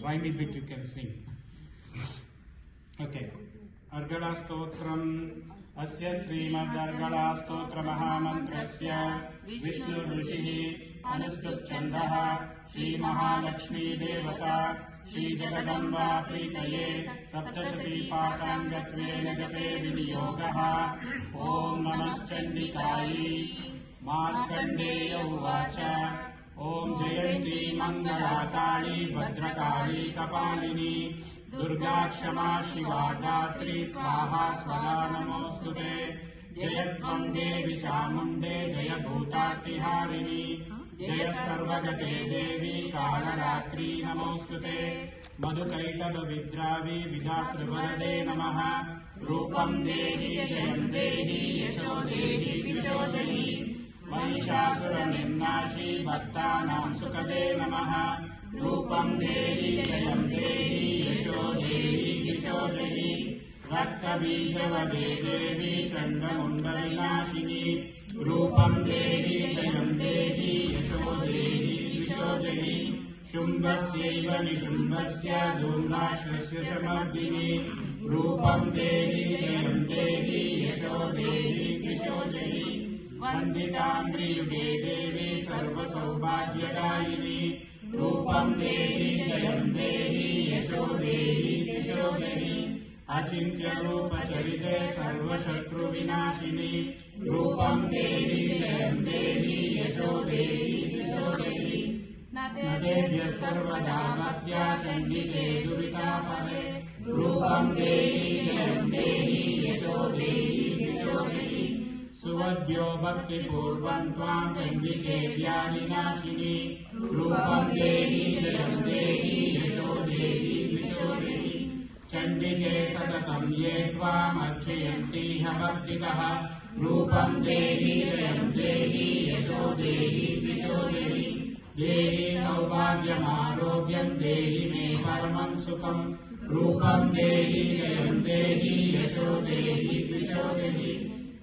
rhyme it bit you can sing. Okay. अर्गला स्तोत्रम् अस्य श्रीमद् अर्गला स्तोत्र महामन्त्रस्य विष्णु ऋषिः अनुष्टुप् छन्दः श्री महालक्ष्मी देवता श्री जगदम्बा प्रीतये सप्तशती पाठाङ्गत्वेन जपे विनियोगः। ओम नमश्चण्डिकायै। मार्कण्डेय उवाच ओम जयन्ती मंगलाकाली भद्रकाली कपालिनी दुर्गा क्षमा शिवा धात्री स्वाहा स्वदा नमोस्तुते। जयत्वं देवी चामुण्डे जय भूतार्तिहारिणी जय सर्वगते देवी कालरात्रि नमोस्तुते। मधुकैटभविद्रावि विधातृवरदे नमः। रूपं देहि जयं देहि यशो देहि विशोषहि महिषासुरनिर्नाशी भक्तानां सुखदे नमः। रूपं देहि जयं देहि यशो देहि विशोषहि रक्तबीजवदे देवी चण्डमुण्डविनाशिनी। रूपं देहि जयं देहि यशो देहि विशोषहि शुम्भस्यैव निशुम्भस्य धूम्राक्षस्य च मर्दिनि। रूपं देहि जयं देहि यशो देहि विशोषहि वन्दितान्द्रियुगे देवी सर्वसौभाग्यदायिनी। रूपं देहि जयं देहि यशो देहि विशोषहि अचिन्त्य रूपचरिते सर्वशत्रुविनाशिनी। रूपं देहि जयं देहि यशो देहि विशोषहि नदेभ्यः सर्वदा भक्त्या चण्डिके दुरितापहे। रूपं देहि जयं देहि यशो देहि विशोषहि सुवद्भ्यो भक्तिपूर्वं त्वां चण्डिके व्याधिनाशिनी। रूपं देहि जयं देहि यशो देहि विशोषहि चण्डिके सततं ये त्वामर्चयन्तीह भक्तितः। रूपं देहि जयं देहि यशो देहि विशोषहि देहि सौभाग्यमारोग्यं देहि मे परमं सुखं। रूपं देहि जयं देहि यशो देहि विशोषहि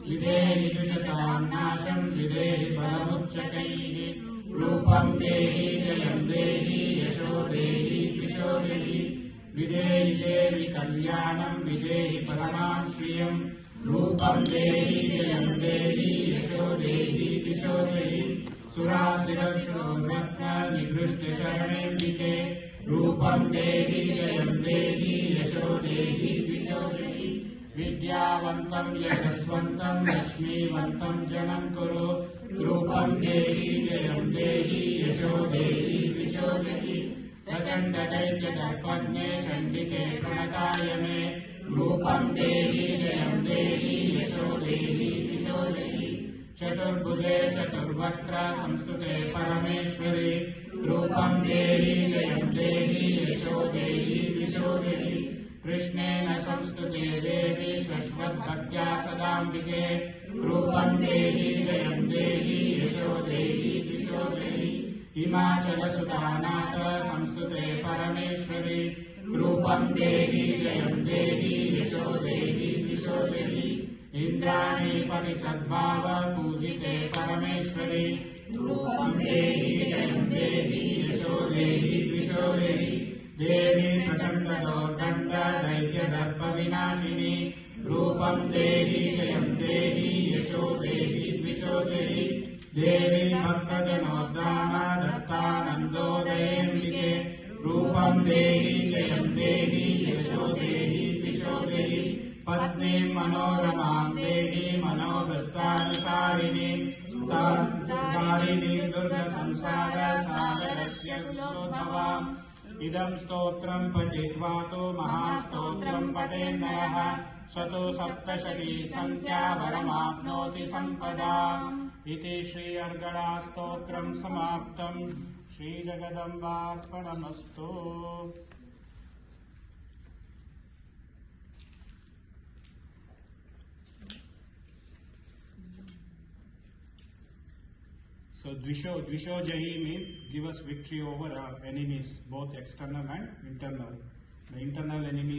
विदेहि दुषतां नाशं विदेहि बलमुच्चकैः। रूपं देहि जयं देहि यशो देहि विशोषहि विदेहि देवि कल्याणं विदेहि परमां श्रियं। रूपं देहि जयं देहि यशो देहि विशोषहि सुरासुरविरोधरत्न निकृष्टचरणेऽम्बिके। रूपं देहि जयं देहि यशो देहि विशोषहि विद्यावन्तं यशस्वन्तं लक्ष्मीवन्तं जनं कुरु। रूपं देहि जयं देहि यशो देहि विशोषहि प्रचण्डदैत्यदर्पज्ञे चण्डिके प्रणताय मे। रूपं देहि जयं देहि यशो देहि विशोषहि चतुर्भुजे चतुर्वक्त्र संस्तुते परमेश्वरि। रूपं देहि जयं देहि यशो देहि विशोषहि कृष्णेन संस्तुते देवी शश्वद्भक्त्या सदाम्बिके। रूपं देहि जयं देहि यशो देहि विशोषहि हिमाचलसुतानाथ संस्तुते परमेश्वरि। रूपं देहि जयं देहि यशो देहि विशोषहि इन्द्राणीपति सद्भाव पूजिते परमेश्वरि। रूपं देहि जयं देहि यशो देहि विशोषहि देवी प्रचण्डदोर्दण्ड दैत्यदर्प विनाशिनी। रूपं देहि जयं देहि यशो देहि विशोषहि देवी भक्तजनोद्धाम दत्तानन्दोदयेऽम्बिके। रूपं देहि जयं देहि यशो देहि विशोषहि पत्नीं मनोरमां देहि मनोवृत्तानुसारिणी सुतारिणी दुर्गसंसार सागरस्य कुलोद्भवाम्। इदं स्तोत्रं पठित्वा तु महास्तोत्रं पठेन्नरः स तु सप्तशती संख्या वरमाप्नोति सम्पदाम्। इति श्री अर्गला स्तोत्रं समाप्तम्। Shri जगदम्बार्पणमस्तु। So Dvishojahi means give us victory over our enemies, both external and internal. The internal enemy